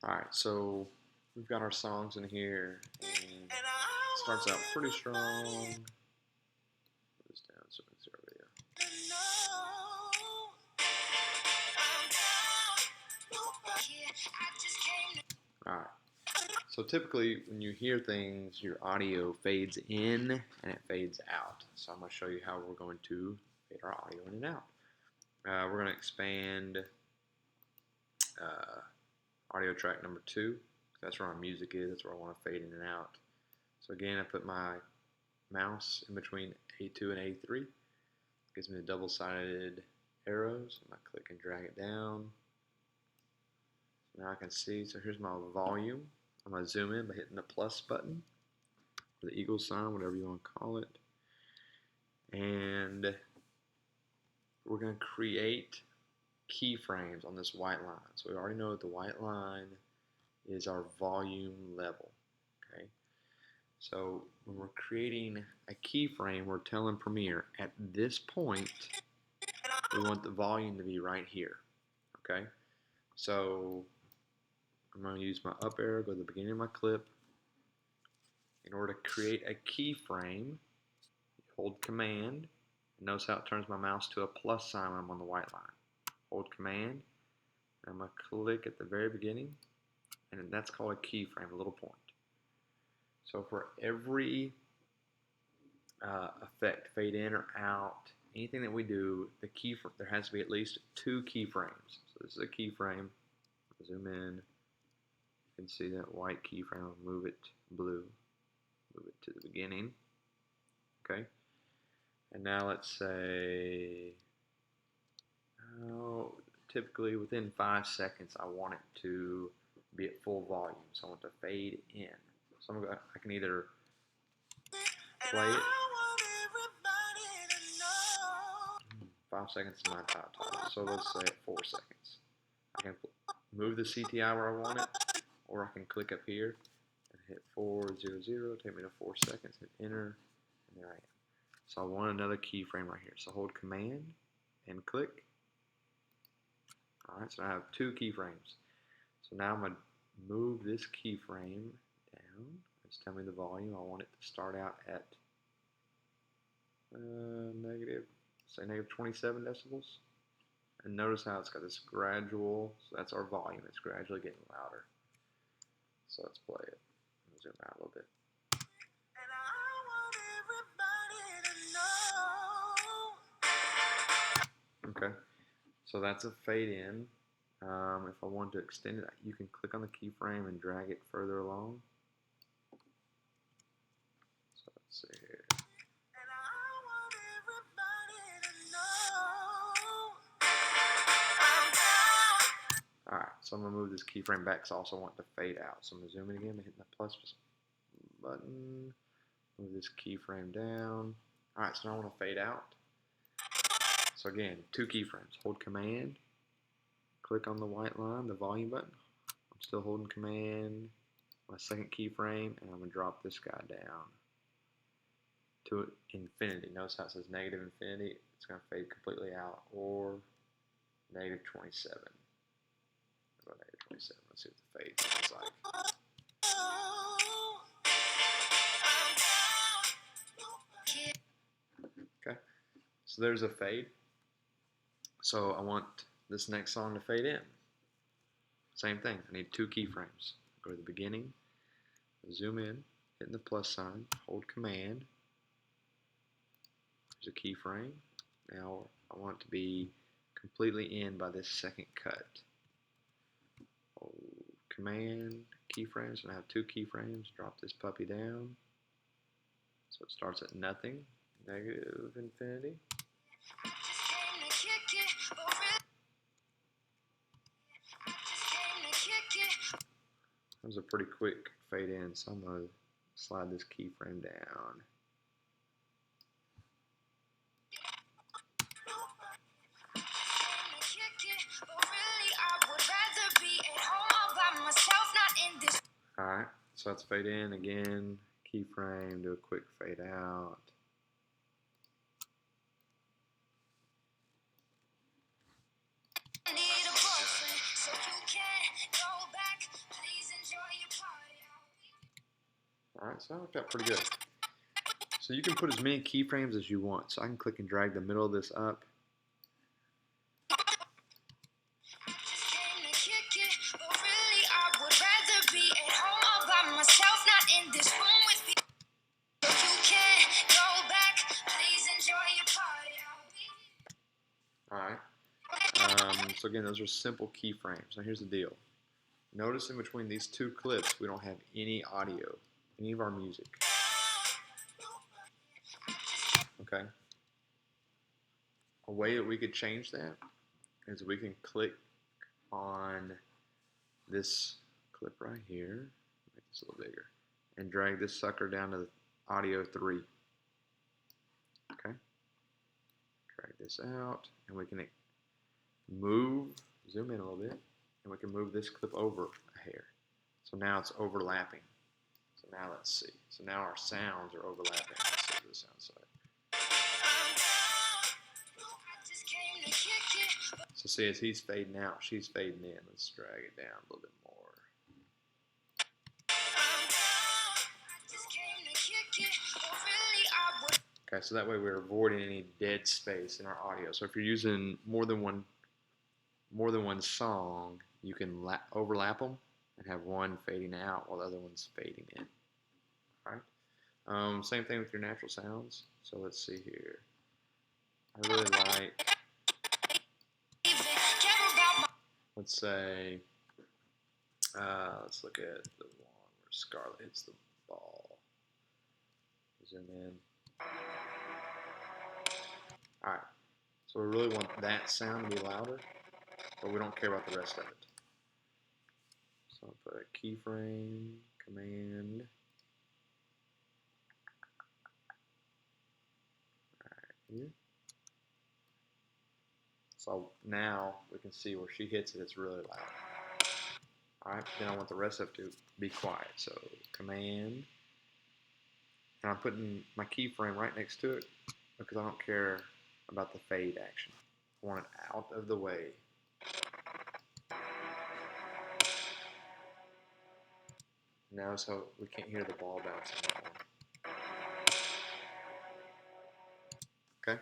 Alright, so we've got our songs in here, and it starts out pretty strong. Put this down so we can see our video. Alright, so typically when you hear things, your audio fades in and it fades out. So I'm going to show you how we're going to fade our audio in and out. We're going to expand audio track number 2. That's where our music is. That's where I want to fade in and out. So again, I put my mouse in between A2 and A3. It gives me the double-sided arrows. I'm going to click and drag it down. Now I can see. So here's my volume. I'm going to zoom in by hitting the plus button, or the eagle sign, whatever you want to call it. And we're going to create keyframes on this white line. So we already know that the white line is our volume level. Okay. So when we're creating a keyframe, we're telling Premiere at this point we want the volume to be right here. Okay. So I'm going to use my up arrow, go to the beginning of my clip. In order to create a keyframe, hold Command. Notice how it turns my mouse to a plus sign when I'm on the white line. Hold Command, and I'm going to click at the very beginning, and that's called a keyframe, a little point. So for every effect, fade in or out, anything that we do, there has to be at least 2 keyframes. So this is a keyframe. Zoom in. You can see that white keyframe. I'll move it blue. Move it to the beginning. Okay. And now let's say, typically within 5 seconds, I want it to be at full volume. So I want to fade in. So I can either play it. 5 seconds is my top time. So let's say at 4 seconds. I can move the CTI where I want it, or I can click up here and hit 400, take me to 4 seconds, hit enter, and there I am. So I want another keyframe right here. So hold Command and click. Alright, so I have 2 keyframes. So now I'm going to move this keyframe down. It's telling me the volume. I want it to start out at negative 27 decibels. And notice how it's got this gradual, so that's our volume. It's gradually getting louder. So let's play it. I'll zoom out a little bit. Okay, so that's a fade in. If I want to extend it, you can click on the keyframe and drag it further along. So let's see here. Alright, so I'm going to move this keyframe back because I also want to fade out. So I'm going to zoom in again by hitting the plus button. Move this keyframe down. Alright, so now I want to fade out. So again, 2 keyframes. Hold Command, click on the white line, the volume button. I'm still holding Command, my second keyframe, and I'm going to drop this guy down to infinity. Notice how it says negative infinity. It's going to fade completely out, or negative 27. I'll go negative 27. Let's see what the fade sounds like. Okay, so there's a fade. So I want this next song to fade in. Same thing. I need 2 keyframes. Go to the beginning, zoom in, hitting the plus sign, hold Command. There's a keyframe. Now I want it to be completely in by this second cut. Hold Command, keyframes, and I have 2 keyframes. Drop this puppy down. So it starts at nothing, negative infinity. That was a pretty quick fade in, so I'm going to slide this keyframe down. Alright, so let's fade in again, keyframe, do a quick fade out. Alright, so that worked out pretty good. So you can put as many keyframes as you want. So I can click and drag the middle of this up. Alright. So again, those are simple keyframes. Now here's the deal. Notice in between these two clips, we don't have any audio, any of our music. Okay. A way that we could change that is we can click on this clip right here, make this a little bigger, and drag this sucker down to the Audio3. Okay. Drag this out, and we can zoom in a little bit, and we can move this clip over a hair. So now it's overlapping. So now let's see. So now our sounds are overlapping. Let's see what this sounds like. So see, as he's fading out, she's fading in. Let's drag it down a little bit more. Okay, so that way we're avoiding any dead space in our audio. So if you're using more than one song, you can overlap them and have one fading out while the other one's fading in. All right. Same thing with your natural sounds. So let's see here. I really like. Let's say. Let's look at the one where Scarlett hits the ball. Zoom in. All right. So we really want that sound to be louder, but we don't care about the rest of it. So I'll put a keyframe, command. Right here. So now we can see where she hits it, it's really loud. Alright, then I want the rest of it to be quiet. So command. And I'm putting my keyframe right next to it because I don't care about the fade action. I want it out of the way. Now so we can't hear the ball bouncing anymore. Okay,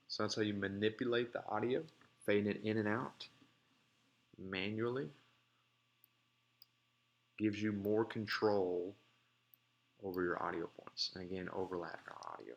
so that's how you manipulate the audio, fading it in and out manually. Gives you more control over your audio points. And again, overlapping our audio.